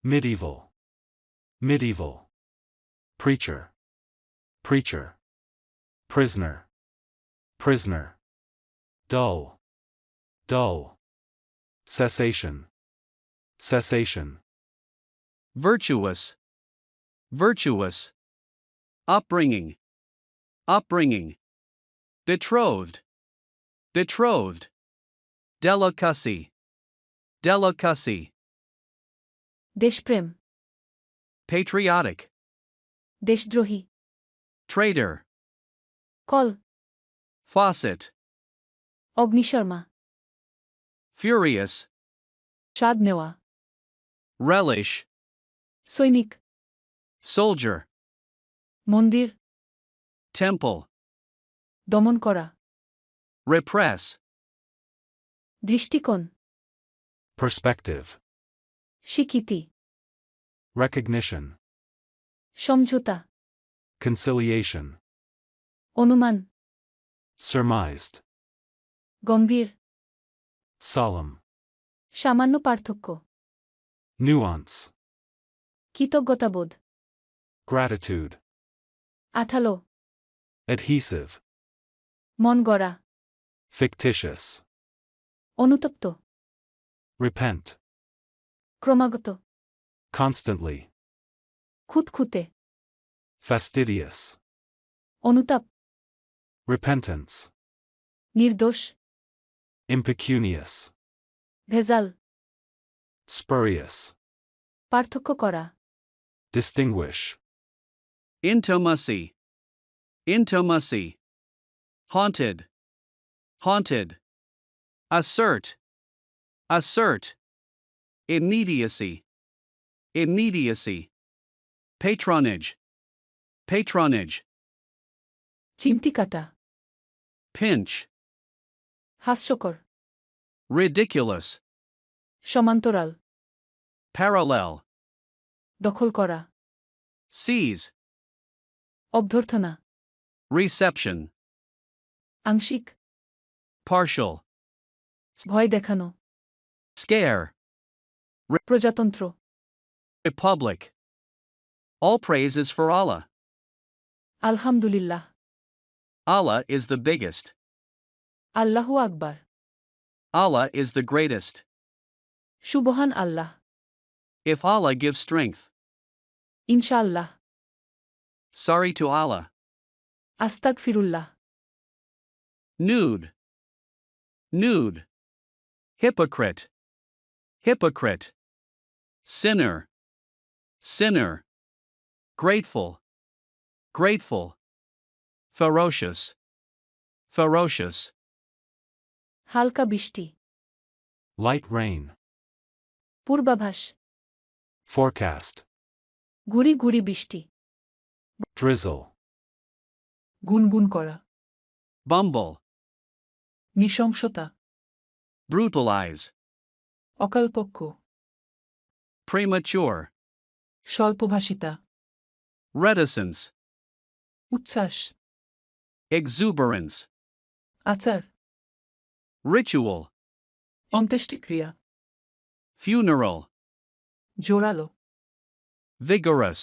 Medieval. Medieval. Preacher. Preacher. Prisoner. Prisoner. Dull. Dull. Cessation. Cessation. Virtuous. Virtuous. Upbringing. Upbringing. Betrothed. Betrothed. Delicacy. Delicacy. देशप्रेम, Patriotic. देशद्रोही, Traitor. कल, Faucet. Agnisharma, Furious. স্বাদ নেওয়া, Relish. সৈনিক, Soldier. মন্দির, Temple. দমন করা, Repress. দৃষ্টিকোণ, Perspective. স্বীকৃতি, Recognition. সমঝোতা, Conciliation. অনুমান, Surmised. গম্ভীর, Solemn. সামান্য পার্থক্য, Nuance. কৃতজ্ঞতাবোধ, Gratitude. আঠালো, Adhesive. মন গড়া, Fictitious. অনুতপ্ত, Repent. ক্রমাগত, Constantly. খুঁতখুঁতে, Fastidious. অনুতাপ, Repentance. নির্দোষ, Impecunious. ভেজাল, Spurious. পার্থক্য করা, Distinguish. Intimacy. Intimacy. Haunted. Haunted. Assert. Assert. Immediacy. Immediacy. Patronage. Patronage. চিমটি কাটা, Pinch. হাস্যকর, Ridiculous. সমান্তরাল, Parallel. দখল করা, Seize. অভ্যর্থনা, Reception. আংশিক, Partial. ভয় দেখানো, Scare. প্রজাতন্ত্র, Republic. All praise is for Allah. আলহামদুলিল্লাহ, Allah is the biggest. আল্লাহু আকবার, Allah is the greatest. সুবহান আল্লাহ, If Allah gives strength. ইনশাআল্লাহ, Sorry to Allah. আস্তাগফিরুল্লাহ, Nude. Nude. Hypocrite. Hypocrite. Sinner. Sinner. Grateful. Grateful. Ferocious. Ferocious. হালকা বৃষ্টি, Light rain. পূর্বাভাস, Forecast. গুড়ি গুড়ি বৃষ্টি, Drizzle. গুনগুন করা, Bumble. নৃশংসতা, Brutalize. অকালপক্ষ, Premature. স্বল্পভাষিতা, Reticence. উচ্ছ্বাস, Exuberance. আচার, Ritual. অন্ত্যেষ্টিক্রিয়া, Funeral. জোরালো, Vigorous.